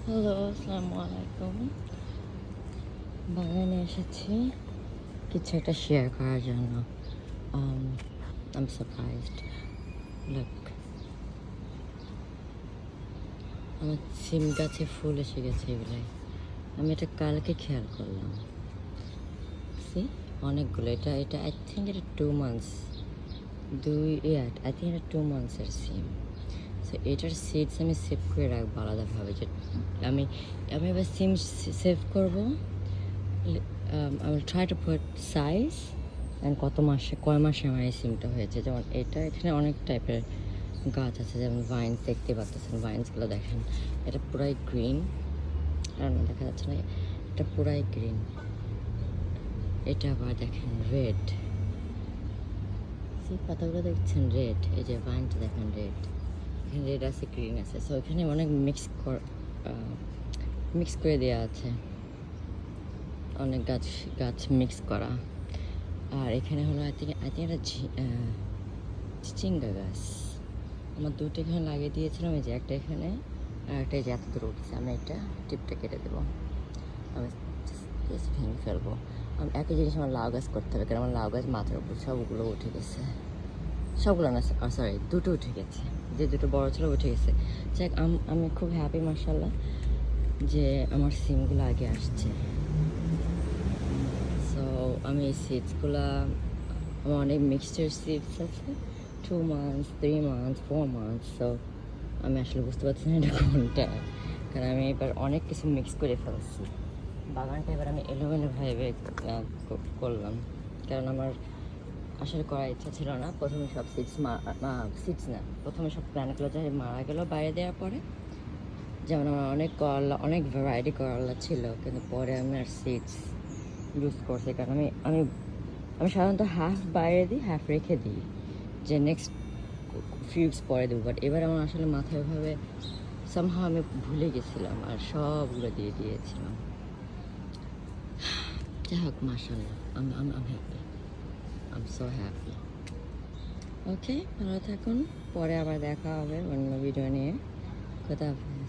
Hello, আসসালামু আলাইকুম। বাগানে এসেছি কিছু একটা শেয়ার করার জন্য। I am surprised. লুক, আমার সিম গাছে ফুল এসে গেছে এগুলাই। আমি এটা কালকে খেয়াল করলাম। সি, অনেকগুলো। এটা এটা আই থিঙ্ক এটা 2 মান্থস, আই থিঙ্ক এটা 2 মান্থসের সিম। সো এটার সিডস আমি সেভ করে রাখবো আলাদাভাবে। যে আমি আমি এবার সিম সেভ করবো। I will try to put size and কয় মাসে আমার এই সিমটা হয়েছে। যেমন এটা এখানে অনেক টাইপের গাছ আছে, যেমন ভাইন্স দেখতে পাচ্ছেন। ভাইন্সগুলো দেখেন, এটা পুরাই গ্রিন। আর না, দেখা যাচ্ছে না, এটা পুরাই গ্রিন। এটা আবার দেখেন রেড, সেই পাতাগুলো দেখছেন রেড। এই যে ভাইনটা দেখেন রেড, এখানে রেড আছে, গ্রিন আছে। সো এখানে অনেক মিক্স করে দেওয়া আছে, অনেক গাছ মিক্স করা। আর এখানে হলো আই থিঙ্ক এটা চিচিঙ্গা গাছ। আমার দুটো এখানে লাগিয়ে দিয়েছিলাম, এই যে একটা এখানে আর একটা এই যে এত দূর উঠেছে। আমি একটা টিপটা কেটে দেবো, আমি জাস্ট ভেঙে ফেলবো। আমি একই জিনিস আমার লাউ গাছ করতে হবে, কারণ আমার লাউ গাছ মাথার উপর সবগুলো উঠে গেছে। সবগুলো না, সরি, দুটো উঠে গেছে। যে দুটো বড় ছিল উঠে গেছে। যাক, আমি খুব হ্যাপি মাশাআল্লাহ যে আমার সিমগুলো আগে আসছে। সো আমি এই সিডসগুলো, আমার অনেক মিক্সচার সিডস আছে, 2 মান্থস, 3 মান্থস, 4 মান্থস। সো আমি আসলে বুঝতে পারছি না এটা কোনটা, কারণ আমি এবার অনেক কিছু মিক্স করে ফেলছি। বাগানটা এবার আমি এলোমেলোভাবে করলাম, কারণ আমার আসলে করার ইচ্ছা ছিল না। প্রথমে সব সিডস না, প্রথমে সব প্ল্যান্টগুলো যাই মারা গেল বাইরে দেওয়ার পরে। যেমন আমার অনেক করলা, অনেক ভ্যারাইটি করলা ছিল, কিন্তু পরে আমি আর সিডস ইউজ করছি। কারণ আমি আমি সাধারণত হাফ বাইরে দিই, হাফ রেখে দিই, যে নেক্সট ফিউজ পরে দেবো। বাট এবার আমার আসলে মাথায় ভাবে সামহাও আমি ভুলে গেছিলাম আর সবগুলো দিয়ে দিয়েছিলাম। যাই হোক, মাশাআল্লাহ, I'm happy. I'm so happy. ওকে, ভালো থাকুন। পরে আবার দেখা হবে অন্য ভিডিও নিয়ে। খোদা হাফেজ।